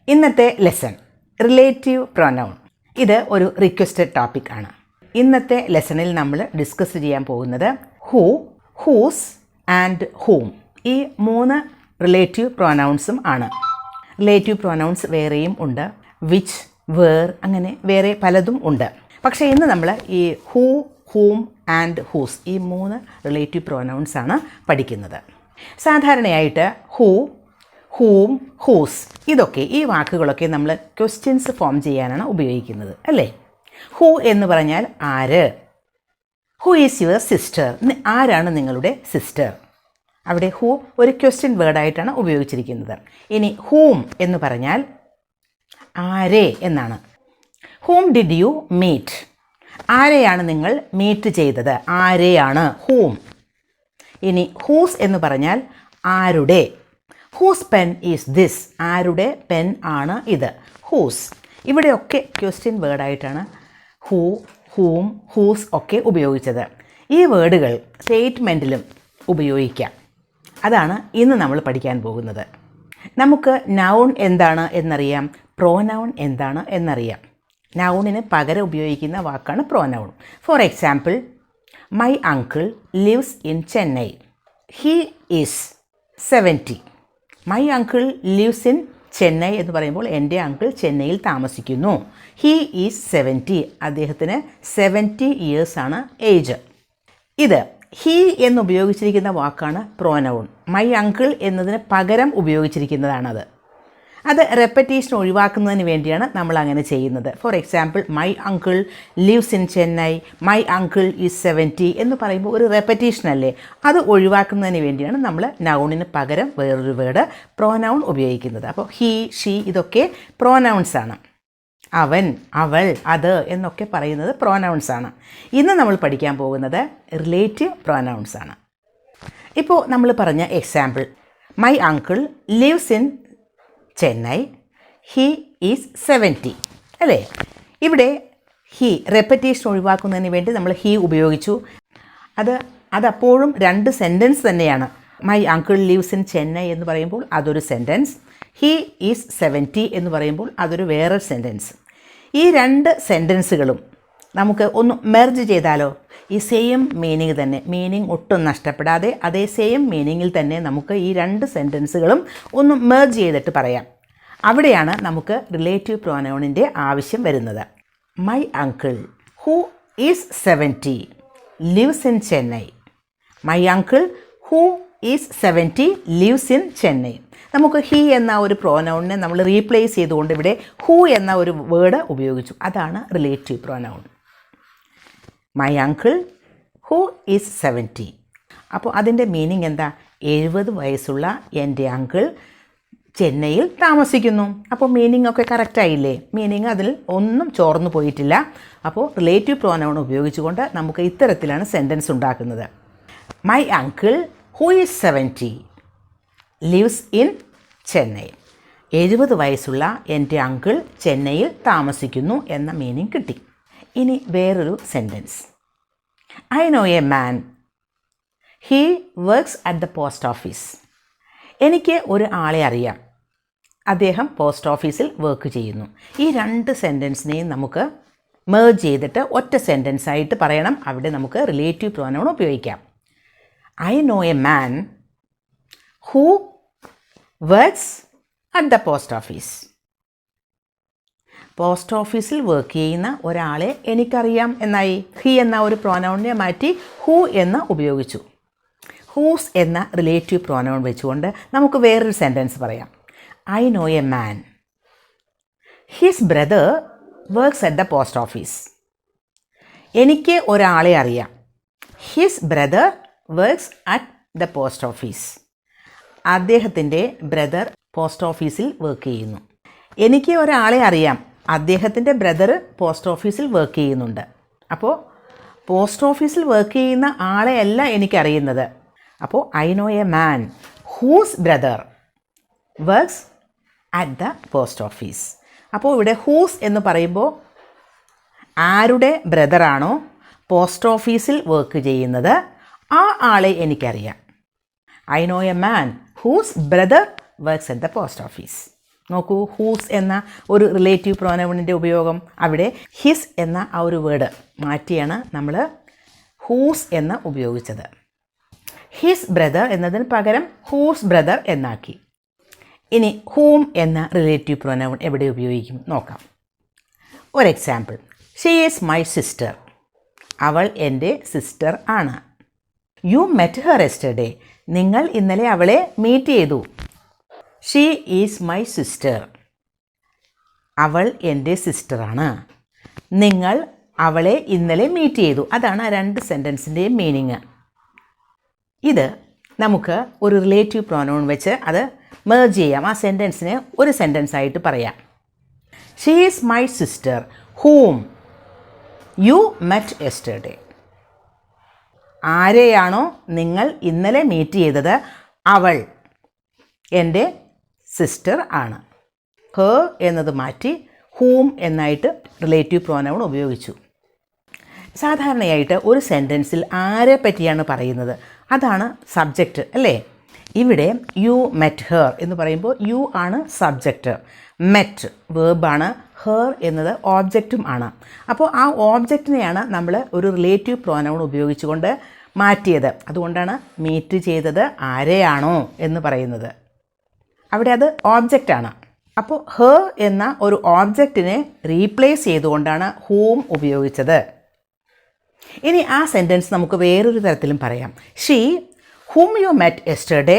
ഇന്നത്തെ lesson relative pronoun. ഇത് ഒരു റിക്വസ്റ്റഡ് ടോപ്പിക് ആണ്. ഇന്നത്തെ ലെസണിൽ നമ്മൾ ഡിസ്കസ് ചെയ്യാൻ പോകുന്നത് ഹൂ, ഹൂസ് ആൻഡ് ഹൂം. ഈ 3 റിലേറ്റീവ് പ്രൊനൗൺസും ആണ്. റിലേറ്റീവ് പ്രൊനൗൺസ് വേറെയും ഉണ്ട്, വിച്ച്, വേർ, അങ്ങനെ വേറെ പലതും ഉണ്ട്. പക്ഷേ ഇന്ന് നമ്മൾ ഈ ഹൂ, ഹൂം ആൻഡ് ഹൂസ് ഈ 3 റിലേറ്റീവ് പ്രൊനൗൺസ് ആണ് പഠിക്കുന്നത്. സാധാരണയായിട്ട് ഹൂ, ഹൂം, ഹൂസ് ഇതൊക്കെ ഈ വാക്കുകളൊക്കെ നമ്മൾ ക്വസ്റ്റ്യൻസ് ഫോം ചെയ്യാനാണ് ഉപയോഗിക്കുന്നത്, അല്ലേ? ഹൂ എന്ന് പറഞ്ഞാൽ ആര്. ഹൂ ഈസ് യുവർ സിസ്റ്റർ, ആരാണ് നിങ്ങളുടെ സിസ്റ്റർ. അവിടെ ഹൂ ഒരു ക്വസ്റ്റ്യൻ വേർഡായിട്ടാണ് ഉപയോഗിച്ചിരിക്കുന്നത്. ഇനി ഹൂം എന്ന് പറഞ്ഞാൽ ആരെ എന്നാണ്. ഹൂം ഡിഡ് യു മീറ്റ്, ആരെയാണ് നിങ്ങൾ മീറ്റ് ചെയ്തത്, ആരെയാണ് ഹൂം. ഇനി ഹൂസ് എന്ന് പറഞ്ഞാൽ ആരുടെ. ഹൂസ് പെൻ ഈസ് ദിസ്, ആരുടെ പെൻ ആണ് ഇത്, ഹൂസ്. ഇവിടെയൊക്കെ ക്വസ്റ്റ്യൻ വേർഡായിട്ടാണ് ഹൂ, ഹൂം, ഹൂസ് ഒക്കെ ഉപയോഗിച്ചത്. ഈ വേർഡുകൾ സ്റ്റേറ്റ്മെൻറ്റിലും ഉപയോഗിക്കാം. അതാണ് ഇന്ന് നമ്മൾ പഠിക്കാൻ പോകുന്നത്. നമുക്ക് നൗൺ എന്താണ് എന്നറിയാം, പ്രോനൗൺ എന്താണ് എന്നറിയാം. നൗണിന് പകരം ഉപയോഗിക്കുന്ന വാക്കാണ് pronoun. For example, my uncle lives in Chennai, he is 70. My uncle lives in Chennai എന്ന് പറയുമ്പോൾ എൻ്റെ അങ്കിൾ ചെന്നൈയിൽ താമസിക്കുന്നു. ഹീ ഈസ് 70, അദ്ദേഹത്തിന് 70 ഇയേഴ്സാണ് ഏജ്. ഇത് ഹീ എന്ന് ഉപയോഗിച്ചിരിക്കുന്ന വാക്കാണ് പ്രോനൗൺ. മൈ അങ്കിൾ എന്നതിന് പകരം ഉപയോഗിച്ചിരിക്കുന്നതാണത്. അത് റെപ്പറ്റീഷൻ ഒഴിവാക്കുന്നതിന് വേണ്ടിയാണ് നമ്മൾ അങ്ങനെ ചെയ്യുന്നത്. For example, my uncle lives in Chennai, my uncle is 70 എന്ന് പറയുമ്പോൾ ഒരു റെപ്പറ്റീഷൻ അല്ലേ, അത് ഒഴിവാക്കുന്നതിന് വേണ്ടിയാണ് നമ്മൾ നൗണിന് പകരം വേറൊരു വേർഡ് പ്രോനൗൺ ഉപയോഗിക്കുന്നത്. അപ്പോൾ ഹീ, ഷീ ഇതൊക്കെ പ്രോനൗൺസ് ആണ്. അവൻ, അവൾ, അത് എന്നൊക്കെ പറയുന്നത് പ്രോനൗൺസ് ആണ്. ഇന്ന് നമ്മൾ പഠിക്കാൻ പോകുന്നത് റിലേറ്റീവ് പ്രോനൗൺസ് ആണ്. ഇപ്പോൾ നമ്മൾ പറഞ്ഞ example, my uncle lives in Chennai, he is 70 അല്ലേ. ഇവിടെ ഹീ റെപ്പറ്റീഷൻ ഒഴിവാക്കുന്നതിന് വേണ്ടി നമ്മൾ ഹീ ഉപയോഗിച്ചു. അതപ്പോഴും 2 സെൻറ്റൻസ് തന്നെയാണ്. My uncle lives in Chennai എന്ന് പറയുമ്പോൾ അതൊരു സെൻറ്റൻസ്, ഹീ ഈസ് 70 എന്ന് പറയുമ്പോൾ അതൊരു വേറൊരു സെൻറ്റൻസ്. ഈ 2 സെൻറ്റൻസുകളും നമുക്ക് ഒന്ന് മെർജ് ചെയ്താലോ, ഈ സെയിം മീനിങ് തന്നെ, മീനിങ് ഒട്ടും നഷ്ടപ്പെടാതെ അതേ സെയിം മീനിങ്ങിൽ തന്നെ നമുക്ക് ഈ 2 സെൻറ്റൻസുകളും ഒന്ന് മെർജ് ചെയ്തിട്ട് പറയാം. അവിടെയാണ് നമുക്ക് റിലേറ്റീവ് പ്രോനൗണിൻ്റെ ആവശ്യം വരുന്നത്. My uncle who is 70 lives in Chennai, my uncle who is 70 lives in Chennai. നമുക്ക് ഹീ എന്ന ഒരു പ്രോനൗണിനെ നമ്മൾ റീപ്ലേസ് ചെയ്തുകൊണ്ട് ഇവിടെ ഹൂ എന്ന ഒരു വേർഡ് ഉപയോഗിച്ചു. അതാണ് relative pronoun. My uncle who is 70. അപ്പോൾ അതിൻ്റെ മീനിങ് എന്താ? 70 വയസ്സുള്ള എൻ്റെ അങ്കിൾ ചെന്നൈയിൽ താമസിക്കുന്നു. അപ്പോൾ മീനിങ് ഒക്കെ കറക്റ്റായില്ലേ? മീനിങ് അതിൽ ഒന്നും ചോർന്നു പോയിട്ടില്ല. അപ്പോൾ റിലേറ്റീവ് പ്രോനൗൺ ഉപയോഗിച്ചുകൊണ്ട് നമുക്ക് ഇത്തരത്തിലാണ് സെൻറ്റൻസ് ഉണ്ടാക്കുന്നത്. My uncle who is 70 lives in Chennai. 70 വയസ്സുള്ള എൻ്റെ അങ്കിൾ ചെന്നൈയിൽ താമസിക്കുന്നു എന്ന മീനിങ് കിട്ടി. ഇനി വേറൊരു sentence, I know a man, he works at the post office. എനിക്ക് ഒരു ആളെ അറിയാം, അദ്ദേഹം പോസ്റ്റ് ഓഫീസിൽ വർക്ക് ചെയ്യുന്നു. ഈ 2 സെൻറ്റൻസിനെയും നമുക്ക് മേർജ് ചെയ്തിട്ട് ഒറ്റ സെൻറ്റൻസ് ആയിട്ട് പറയണം. അവിടെ നമുക്ക് റിലേറ്റീവ് പ്രോനൗൺ ഉപയോഗിക്കാം. I know a man who works at the post office. Post ഓഫീസിൽ വർക്ക് ചെയ്യുന്ന ഒരാളെ എനിക്കറിയാം എന്നായി. ഹീ എന്ന ഒരു പ്രോനൗണിനെ മാറ്റി ഹൂ എന്ന് ഉപയോഗിച്ചു. ഹൂസ് എന്ന റിലേറ്റീവ് പ്രോനൗൺ വെച്ചുകൊണ്ട് നമുക്ക് വേറൊരു സെൻറ്റൻസ് പറയാം. I know a man, his brother works at the post office. എനിക്ക് ഒരാളെ അറിയാം, his brother works at the post office. അദ്ദേഹത്തിൻ്റെ ബ്രദർ പോസ്റ്റ് ഓഫീസിൽ വർക്ക് ചെയ്യുന്നു. എനിക്ക് ഒരാളെ അറിയാം, അദ്ദേഹത്തിൻ്റെ ബ്രദർ പോസ്റ്റ് ഓഫീസിൽ വർക്ക് ചെയ്യുന്നുണ്ട്. അപ്പോൾ പോസ്റ്റ് ഓഫീസിൽ വർക്ക് ചെയ്യുന്ന ആളെയല്ല എനിക്കറിയുന്നത്. അപ്പോൾ I know a man whose brother works at the post office. അപ്പോൾ ഇവിടെ ഹൂസ് എന്ന് പറയുമ്പോൾ ആരുടെ ബ്രദറാണോ പോസ്റ്റ് ഓഫീസിൽ വർക്ക് ചെയ്യുന്നത് ആ ആളെ എനിക്കറിയാം. I know a man whose brother works at the post office. നോക്കൂ, ഹൂസ് എന്ന ഒരു റിലേറ്റീവ് പ്രോനൗണിൻ്റെ ഉപയോഗം അവിടെ ഹിസ് എന്ന ആ ഒരു വേർഡ് മാറ്റിയാണ് നമ്മൾ ഹൂസ് എന്ന് ഉപയോഗിച്ചത്. ഹിസ് ബ്രദർ എന്നതിന് പകരം ഹൂസ് ബ്രദർ എന്നാക്കി. ഇനി ഹൂം എന്ന റിലേറ്റീവ് പ്രോനൗൺ എവിടെ ഉപയോഗിക്കും നോക്കാം. ഒരു example, she is my sister. അവൾ എൻ്റെ സിസ്റ്റർ ആണ്. U met her yesterday. നിങ്ങൾ ഇന്നലെ അവളെ മീറ്റ് ചെയ്തു. She is my sister. അവൾ എൻ്റെ സിസ്റ്ററാണ്. നിങ്ങൾ അവളെ ഇന്നലെ മീറ്റ് ചെയ്തു. അതാണ് ആ രണ്ട് സെൻറ്റൻസിൻ്റെയും മീനിങ്. ഇത് നമുക്ക് ഒരു റിലേറ്റീവ് പ്രോനൗൺ വെച്ച് അത് മെർജ് ചെയ്യാം. ആ സെൻറ്റൻസിനെ ഒരു സെൻറ്റൻസ് ആയിട്ട് പറയാം. She is my sister whom you met yesterday. ആരെയാണോ നിങ്ങൾ ഇന്നലെ മീറ്റ് ചെയ്തത് അവൾ എൻ്റെ സിസ്റ്റർ ആണ്. ഹെർ എന്നത് മാറ്റി ഹൂം എന്നായിട്ട് റിലേറ്റീവ് പ്രോനൗൺ ഉപയോഗിച്ചു. സാധാരണയായിട്ട് ഒരു സെൻറ്റൻസിൽ ആരെ പറ്റിയാണ് പറയുന്നത് അതാണ് സബ്ജക്റ്റ് അല്ലേ. ഇവിടെ യു മെറ്റ് ഹെർ എന്ന് പറയുമ്പോൾ യു ആണ് സബ്ജക്റ്റ്, മെറ്റ് വേർബാണ്, ഹെർ എന്നത് ഓബ്ജക്റ്റും ആണ്. അപ്പോൾ ആ ഓബ്ജക്റ്റിനെയാണ് നമ്മൾ ഒരു റിലേറ്റീവ് പ്രോനൗൺ ഉപയോഗിച്ചുകൊണ്ട് മാറ്റിയത്. അതുകൊണ്ടാണ് മീറ്റ് ചെയ്തത് ആരെയാണോ എന്ന് പറയുന്നത്. അവിടെ അത് ഓബ്ജക്റ്റാണ്. അപ്പോൾ ഹെർ എന്ന ഒരു ഓബ്ജക്റ്റിനെ റീപ്ലേസ് ചെയ്തുകൊണ്ടാണ് ഹൂം ഉപയോഗിച്ചത്. ഇനി ആ സെൻറ്റൻസ് നമുക്ക് വേറൊരു തരത്തിലും പറയാം. She whom you met yesterday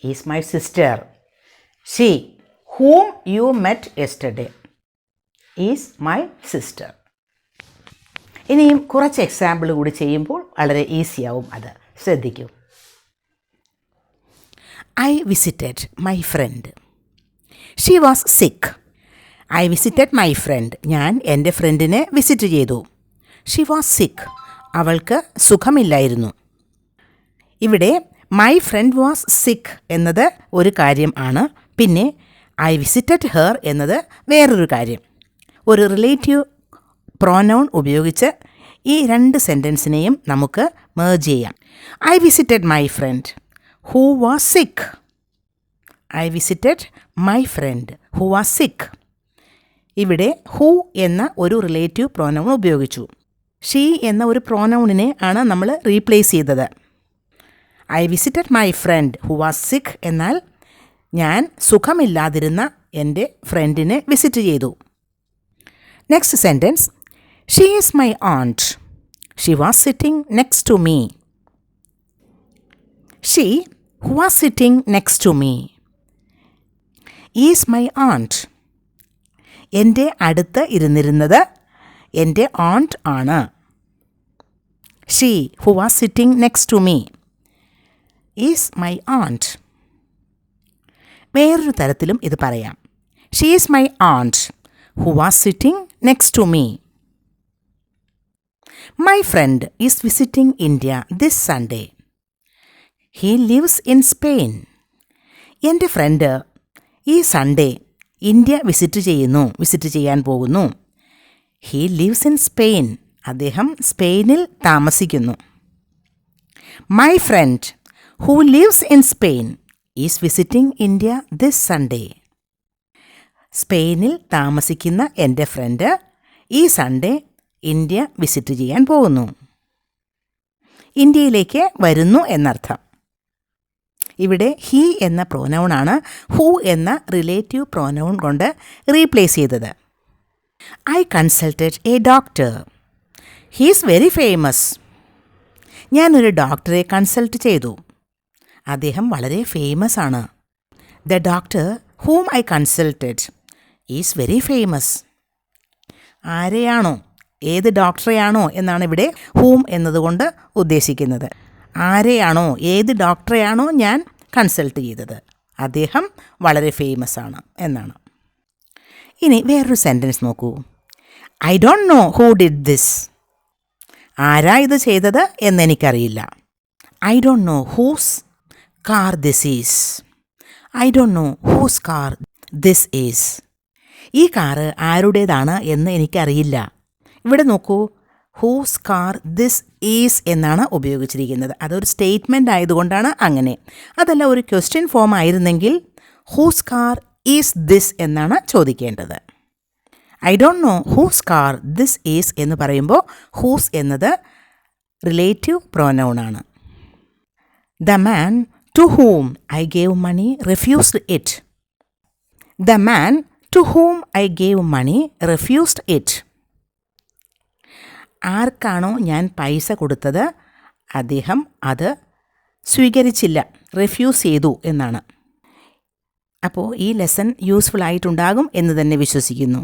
is my sister. She whom you met yesterday is my sister. ഇനിയും കുറച്ച് എക്സാമ്പിൾ കൂടി ചെയ്യുമ്പോൾ വളരെ ഈസിയാവും. അത് ശ്രദ്ധിക്കൂ. I visited my friend. She was sick. I visited my friend. ഞാൻ എൻ്റെ ഫ്രണ്ടിനെ വിസിറ്റ് ചെയ്തു. She was sick. അവൾക്ക് സുഖമില്ലായിരുന്നു. ഇവിടെ മൈ ഫ്രണ്ട് വാസ് സിക്ക് എന്നത് ഒരു കാര്യം ആണ്. പിന്നെ ഐ വിസിറ്റഡ് ഹെർ എന്നത് വേറൊരു കാര്യം. ഒരു റിലേറ്റീവ് പ്രോനൗൺ ഉപയോഗിച്ച് ഈ രണ്ട് സെൻറ്റൻസിനെയും നമുക്ക് മെർജ് ചെയ്യാം. I visited my friend who was sick. I visited my friend who was sick. ഇവിടെ who എന്ന ഒരു റിലേറ്റീവ് പ്രോനൗൺ ഉപയോഗിച്ചു. ഷീ എന്ന ഒരു പ്രോനൗണിനെ ആണ് നമ്മൾ റീപ്ലേസ് ചെയ്തത്. I visited my friend who was സിക്ക് എന്നാൽ ഞാൻ സുഖമില്ലാതിരുന്ന എൻ്റെ ഫ്രണ്ടിനെ വിസിറ്റ് ചെയ്തു. Next sentence, she is my aunt. She was sitting next to me. She who was sitting next to me is my aunt. എൻ്റെ അടുത്ത് ഇരുന്നിരുന്നത് എൻ്റെ aunt ആണ്. She who was sitting next to me is my aunt. വേറൊരു തരത്തിലും ഇത് പറയാം. She is my aunt who was sitting next to me. My friend is visiting India this Sunday. He lives in Spain. എൻ്റെ front ഈ Sunday India visit ചെയ്യാൻ പോകുന്നു. He lives in Spain. അദ്ദേഹം സ്പെയിനിൽ താമസിക്കുന്നു. My friend who lives in Spain is visiting India this Sunday. സ്പെയിനിൽ താമസിക്കുന്ന എൻ്റെ ഫ്രണ്ട് ഈ സൺഡേ ഇന്ത്യ വിസിറ്റ് ചെയ്യാൻ പോകുന്നു. ഇന്ത്യയിലേക്ക് വരുന്നു എന്നർത്ഥം. ഇവിടെ ഹീ എന്ന പ്രോനൗണാണ് ഹൂ എന്ന റിലേറ്റീവ് പ്രോനൗൺ കൊണ്ട് റീപ്ലേസ് ചെയ്തത്. I consulted A doctor. He is very famous. ഞാനൊരു ഡോക്ടറെ കൺസൾട്ട് ചെയ്തു. അദ്ദേഹം വളരെ ഫേമസ് ആണ്. The doctor ഹൂം I consulted is very famous. ആരെയാണോ, ഏത് ഡോക്ടറെയാണോ എന്നാണ് ഇവിടെ ഹൂം എന്നതുകൊണ്ട് ഉദ്ദേശിക്കുന്നത്. ആരെയാണോ, ഏത് ഡോക്ടറെയാണോ ഞാൻ കൺസൾട്ട് ചെയ്തത് അദ്ദേഹം വളരെ ഫേമസ് ആണ് എന്നാണ്. ഇനി വേറൊരു സെൻറ്റൻസ് നോക്കൂ. I don't know who did this. ആരാ ഇത് ചെയ്തത് എന്നെനിക്കറിയില്ല. I don't know whose car this is. I don't know whose car this is. ഈ കാറ് ആരുടേതാണ് എന്ന് എനിക്കറിയില്ല. ഇവിടെ നോക്കൂ, ഹൂസ് കാർ ദിസ് ഈസ് എന്നാണ് ഉപയോഗിച്ചിരിക്കുന്നത്. അതൊരു സ്റ്റേറ്റ്മെൻ്റ് ആയതുകൊണ്ടാണ് അങ്ങനെ. അതല്ല ഒരു ക്വസ്റ്റ്യൻ ഫോം ആയിരുന്നെങ്കിൽ ഹൂസ് കാർ ഈസ് ദിസ് എന്നാണ് ചോദിക്കേണ്ടത്. I don't know whose car this is എന്ന് പറയുമ്പോൾ ഹൂസ് എന്നത് റിലേറ്റീവ് പ്രോനൗണാണ്. The man to whom I gave money refused it. The man to whom I gave money refused it. ആർക്കാണോ ഞാൻ പൈസ കൊടുത്തത് അദ്ദേഹം അത് സ്വീകരിച്ചില്ല, റിഫ്യൂസ് ചെയ്തു എന്നാണ്. അപ്പോൾ ഈ ലെസൺ യൂസ്ഫുൾ ആയിട്ടുണ്ടാകും എന്ന് തന്നെ വിശ്വസിക്കുന്നു.